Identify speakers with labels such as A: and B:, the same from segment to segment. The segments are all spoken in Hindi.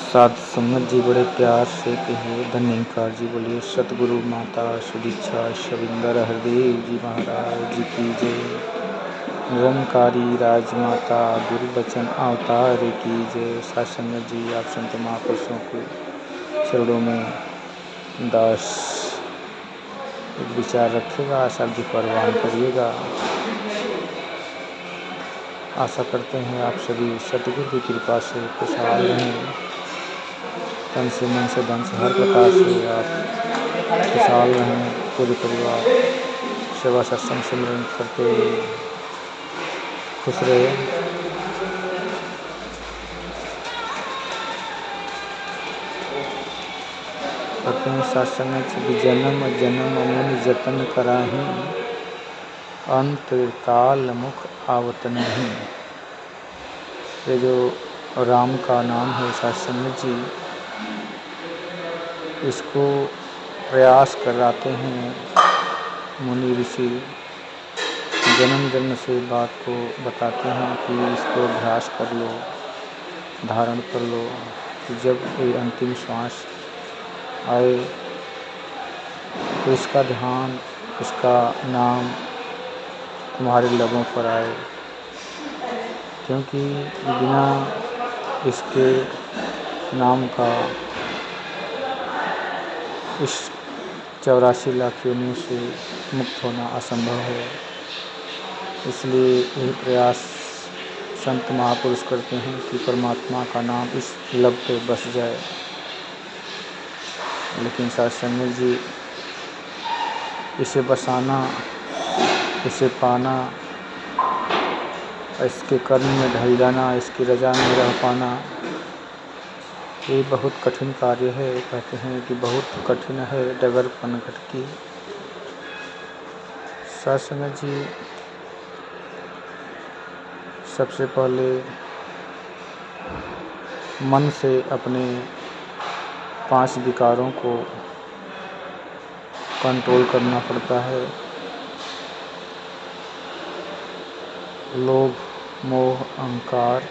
A: साध संगत जी बड़े प्यार से कहिए धन्यकार जी बोलिए सतगुरु माता सुदीक्षा शविंदर हरदेव जी महाराज जी की जय। निरंकारी राजमाता गुरु बचन अवतार की जय। साध संगत जी आप संत महापुरुषों के चरणों में दास एक विचार रखिएगा, शब्द परवान करिएगा। आशा करते हैं आप सभी सतगुरु की कृपा से खुशहाल रहें, तन से मन से धन से हर प्रकार से आप खुशहाल रहें। पूरे परिवार सेवा सत्संग सिमरन करते हुए खुश रहे। कहते हैं सत्संग जन्म जन्म मुनि जतन कराही, अंत काल मुख आवत नहीं। ये जो राम का नाम है सत्संग जी, इसको प्रयास कराते हैं मुनि ऋषि। जन्म जन्म से बात को बताते हैं कि इसको अभ्यास कर लो, धारण कर लो, कि जब ये अंतिम श्वास आए तो इसका ध्यान, इसका नाम तुम्हारे लबों पर आए। क्योंकि बिना इसके नाम का इस 84 लाख योनियों से मुक्त होना असंभव है। इसलिए यही प्रयास संत महापुरुष करते हैं कि परमात्मा का नाम इस लब पे बस जाए। लेकिन सत्संग जी इसे बसाना, इसे पाना, इसके कर्म में ढल जाना, इसकी रजा में रह पाना, ये बहुत कठिन कार्य है। कहते हैं कि बहुत कठिन है डगर पनघट की। सत्संग जी सबसे पहले मन से अपने 5 विकारों को कंट्रोल करना पड़ता है। लोभ मोह अहंकार।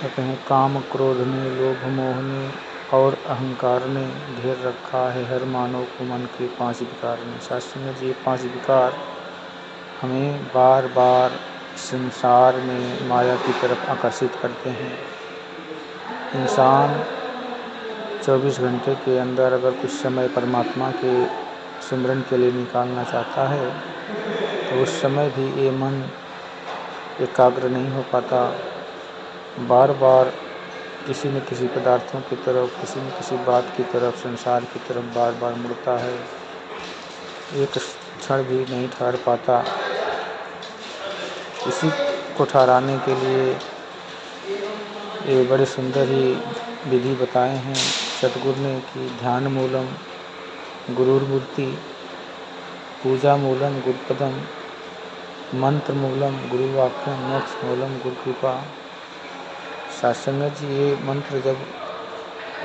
A: कहते हैं काम क्रोध ने, लोभ मोह ने और अहंकार ने घेर रखा है हर मानव को मन के 5 विकार ने। शास्त्र जी 5 विकार हमें बार बार संसार में माया की तरफ आकर्षित करते हैं। इंसान 24 घंटे के अंदर अगर कुछ समय परमात्मा के सिमरन के लिए निकालना चाहता है तो उस समय भी ये मन एकाग्र नहीं हो पाता। बार बार किसी न किसी पदार्थों की तरफ, किसी न किसी बात की तरफ, संसार की तरफ बार बार मुड़ता है। एक क्षण भी नहीं ठहर पाता। इसी को ठहराने के लिए ये बड़े सुंदर ही विधि बताए हैं सतगुरु ने कि ध्यान मूलम गुरुर्मूर्ति, पूजा मूलम गुरुपदम, मंत्र मूलम गुरुवाक्यम, मोक्ष मूलम गुरु कृपा। सत्संग जी ये मंत्र जब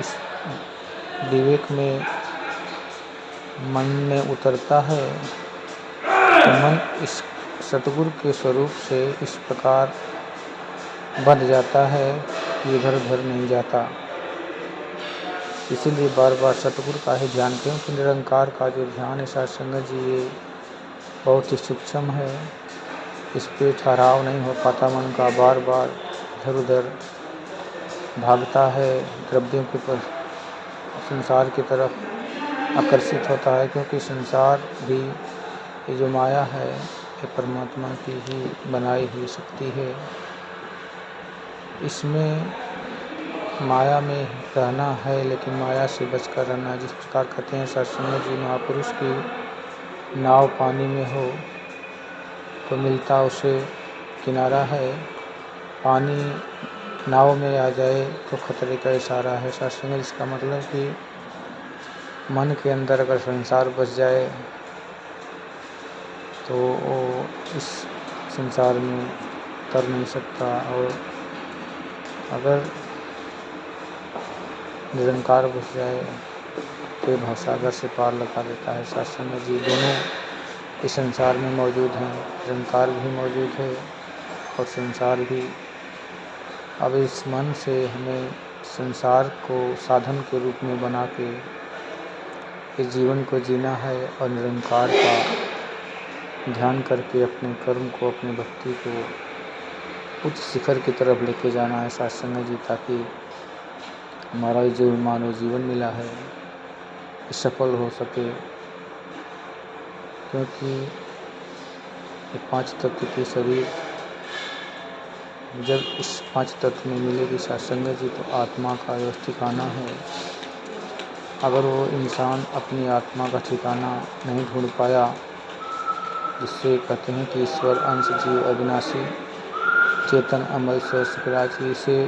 A: इस विवेक में मन में उतरता है तो मन इस सतगुरु के स्वरूप से इस प्रकार बंध जाता है कि इधर उधर नहीं जाता। इसीलिए बार बार सतगुरु का ही ध्यान, क्योंकि निरंकार का जो ध्यान है सत्संग जी ये बहुत ही सूक्ष्म है। इस पे ठहराव नहीं हो पाता मन का, बार बार इधर उधर भागता है, द्रव्यों के पर संसार की तरफ आकर्षित होता है। क्योंकि संसार भी ये जो माया है ये परमात्मा की ही बनाई हुई शक्ति है। इसमें माया में रहना है लेकिन माया से बचकर रहना। जिस प्रकार कहते हैं सत्संग जी महापुरुष की नाव पानी में हो तो मिलता उसे किनारा है, पानी नाव में आ जाए तो खतरे का इशारा है। सत्संग इसका मतलब कि मन के अंदर अगर संसार बस जाए तो वो इस संसार में तर नहीं सकता, और अगर निरंकार बस जाए तो भावसागर से पार लगा देता है। सत्संग जी दोनों इस संसार में मौजूद हैं, निरंकार भी मौजूद है और संसार भी। अब इस मन से हमें संसार को साधन के रूप में बना के इस जीवन को जीना है और निरंकार का ध्यान करके अपने कर्म को, अपनी भक्ति को उच्च शिखर की तरफ लेके जाना है सत्संग जी, ताकि हमारा जो मानव जीवन मिला है ये सफल हो सके। क्योंकि ये 5 तत्व के शरीर जब इस 5 तत्व में मिलेगी सत्संग जी तो आत्मा का जो ठिकाना है, अगर वो इंसान अपनी आत्मा का ठिकाना नहीं ढूंढ पाया, जिससे कहते हैं कि ईश्वर अंश जीव अविनाशी चेतन अमल सो सुखराजी, इसे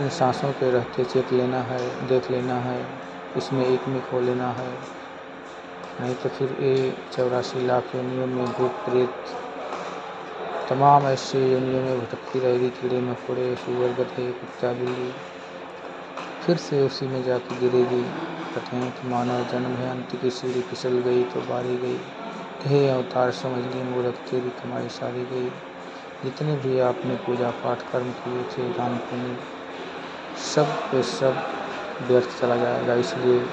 A: इन सांसों के रहते चेत लेना है, देख लेना है, इसमें एक में खो लेना है। नहीं तो फिर ये 84 लाख योनियों में भूत प्रेत तमाम ऐसे योनियों में भटकती रहेगी, कीड़े मकोड़े सुअर गधे कुत्ता बिल्ली, फिर से उसी में जाकर गिरेगी। कहते हैं कि मानव जन्म है अंत की सीढ़ी फिसल गई तो बारी गई, हे अवतार समझ ली मूर्ख तेरी कमाई सारी गई। जितने भी आपने पूजा पाठ कर्म किए थे, दान पुण्य, सब पे सब व्यर्थ चला जाएगा। इसलिए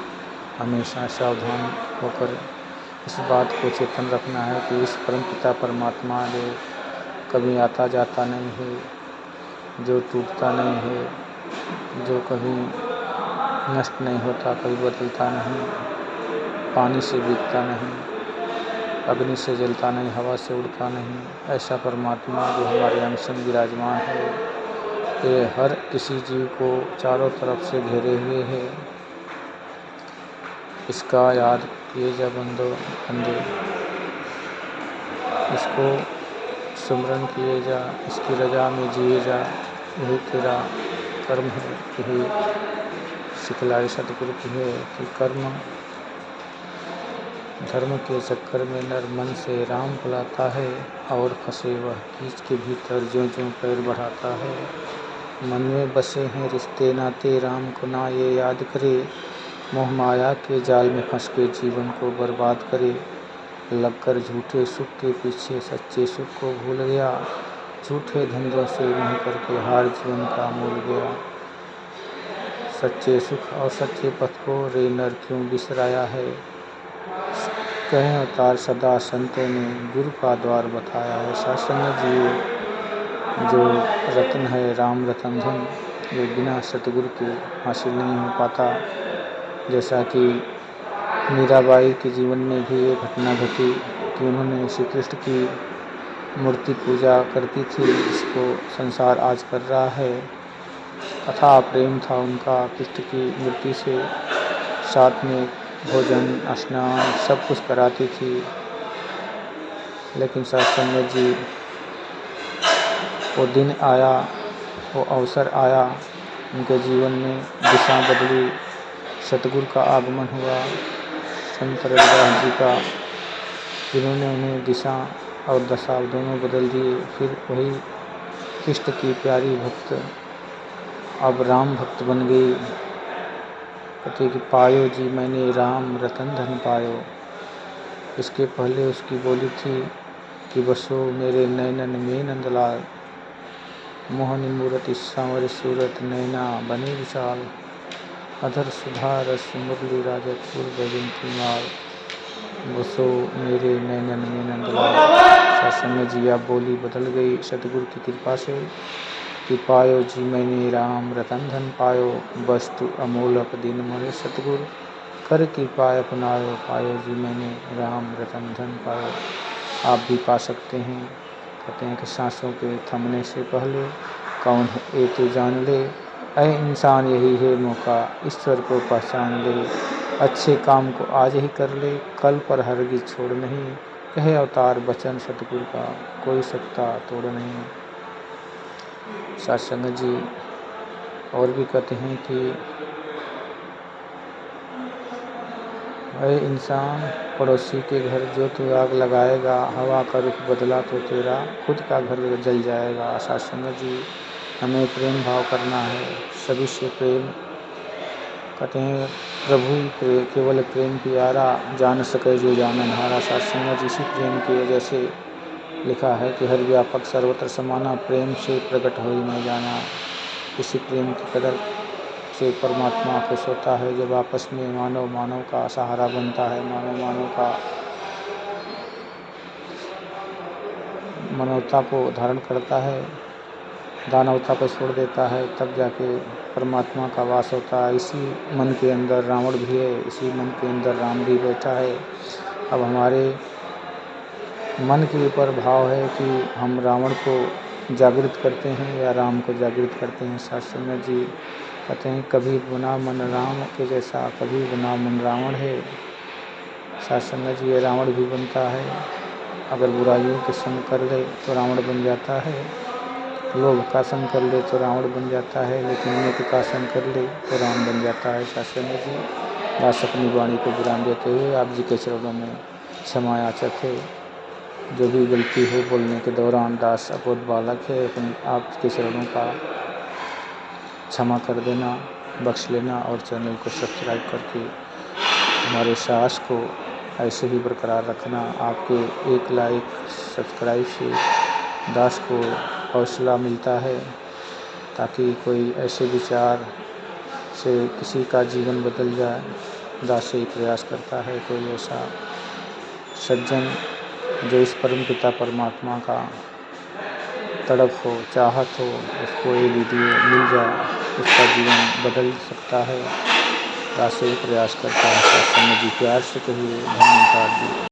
A: हमेशा सावधान होकर इस बात को चेतन रखना है कि इस परमपिता परमात्मा जो कभी आता जाता नहीं है, जो टूटता नहीं है, जो कभी नष्ट नहीं होता, कभी बदलता नहीं, पानी से बीतता नहीं, अग्नि से जलता नहीं, हवा से उड़ता नहीं, ऐसा परमात्मा जो हमारे अंश में विराजमान है, ये हर किसी जीव को चारों तरफ से घेरे हुए है। इसका याद किए जा बंदो बंदे, इसको सुमरन किए जा, इसकी रजा में जिए जा, यही तेरा कर्म है। यही सिखलाई सतगुरु की है कि कर्म धर्म के चक्कर में नर मन से राम बुलाता है, और फंसे वह कीच के भीतर ज्यों ज्यों पैर बढ़ाता है। मन में बसे हैं रिश्ते नाते, राम को ना ये याद करे, मोह माया के जाल में फंस के जीवन को बर्बाद करे। लगकर झूठे सुख के पीछे सच्चे सुख को भूल गया, झूठे धंधों से मोह करके हार जीवन का मूल गया। सच्चे सुख और सच्चे पथ को रे नर क्यों बिसराया है, कहें अवतार सदा संतों ने गुरु का द्वार बताया है। सत्संग जी जो रत्न है, राम रतन धन, ये बिना सतगुरु के हासिल नहीं हो पाता। जैसा कि मीराबाई के जीवन में भी ये घटना घटी कि उन्होंने श्री कृष्ण की मूर्ति पूजा करती थी, जिसको संसार आज कर रहा है। अथाह प्रेम था उनका कृष्ण की मूर्ति से, साथ में भोजन स्नान सब कुछ कराती थी। लेकिन सत्संग जी वो दिन आया, वो अवसर आया, उनके जीवन में दिशा बदली, सतगुरु का आगमन हुआ, संत रविदास जी का, जिन्होंने उन्हें दिशा और दशा दोनों बदल दिए। फिर वही कृष्ण की प्यारी भक्त अब राम भक्त बन गई। कहते कि पायो जी मैंने राम रतन धन पायो। इसके पहले उसकी बोली थी कि बसो मेरे नैनन में नंदलाल, मोहनी मूरति सांवर सूरत नैना बने विशाल, अधर सुधा रस मुरली राजपुर बैजंती माल, बसो मेरे नैनन में नंदलाल। सत्संग जी आप बोली बदल गई सतगुरु की कृपा से कि पायो जी मैंने राम रतन धन पायो, वस्तु अमोलक दिन मन सतगुरु कर कृपा अपनायो, पायो जी मैंने राम रतन धन पायो। आप भी पा सकते हैं। कहते हैं कि सांसों के थमने से पहले कौन है ये तो जान ले, ऐ इंसान यही है मौका ईश्वर को पहचान ले, अच्छे काम को आज ही कर ले, कल पर हरगिज छोड़ नहीं, कहे अवतार बचन सतगुरु का कोई सत्ता तोड़ नहीं। सत्संग जी और भी कहते हैं कि ऐ इंसान पड़ोसी के घर जो तू आग लगाएगा, हवा का रुख बदला तो तेरा खुद का घर जल जाएगा। सत्संग जी हमें प्रेम भाव करना है, सभी से प्रेम। कहते हैं प्रभु ही केवल प्रेम प्यारा, जान सके जो जानन हारा। सत्संग जी इसी प्रेम की वजह से लिखा है कि हर व्यापक सर्वत्र समाना, प्रेम से प्रकट हो ही न जाना। इसी प्रेम की कदर से परमात्मा खुश होता है जब आपस में मानव मानव का सहारा बनता है, मानव मानव का मानवता को धारण करता है, दानवता को छोड़ देता है, तब जाके परमात्मा का वास होता है। इसी मन के अंदर रावण भी है, इसी मन के अंदर राम भी बैठा है। अब हमारे मन के ऊपर भाव है कि हम रावण को जागृत करते हैं या राम को जागृत करते हैं। शास्त्र जी कहते हैं कभी बना मन राम के जैसा, कभी बना मन रावण है। शास्त्र जी ये रावण भी बनता है, अगर बुराइयों के संग कर ले तो रावण बन जाता है, लोभ का संग कर ले तो रावण बन जाता है, लेकिन नीति का संग कर ले तो राम बन जाता है। शास्त्र जी दास अपनी वाणी को विराम देते हुए आप जी के चरणों में क्षमा याचक है। जो भी गलती हो बोलने के दौरान, दास अबोध बालक है, अपनी आपके चरणों का क्षमा कर देना, बख्श लेना और चैनल को सब्सक्राइब करके हमारे साहस को ऐसे ही बरकरार रखना। आपके एक लाइक सब्सक्राइब से दास को हौसला मिलता है, ताकि कोई ऐसे विचार से किसी का जीवन बदल जाए। दास से प्रयास करता है कोई ऐसा सज्जन जो इस परम पिता परमात्मा का तड़प हो, चाहत हो, उसको ये वीडियो मिल जाए, उसका जीवन बदल सकता है। दास से प्रयास करता है। शास्त्र जी प्यार से कहिए धन्यवाद जी।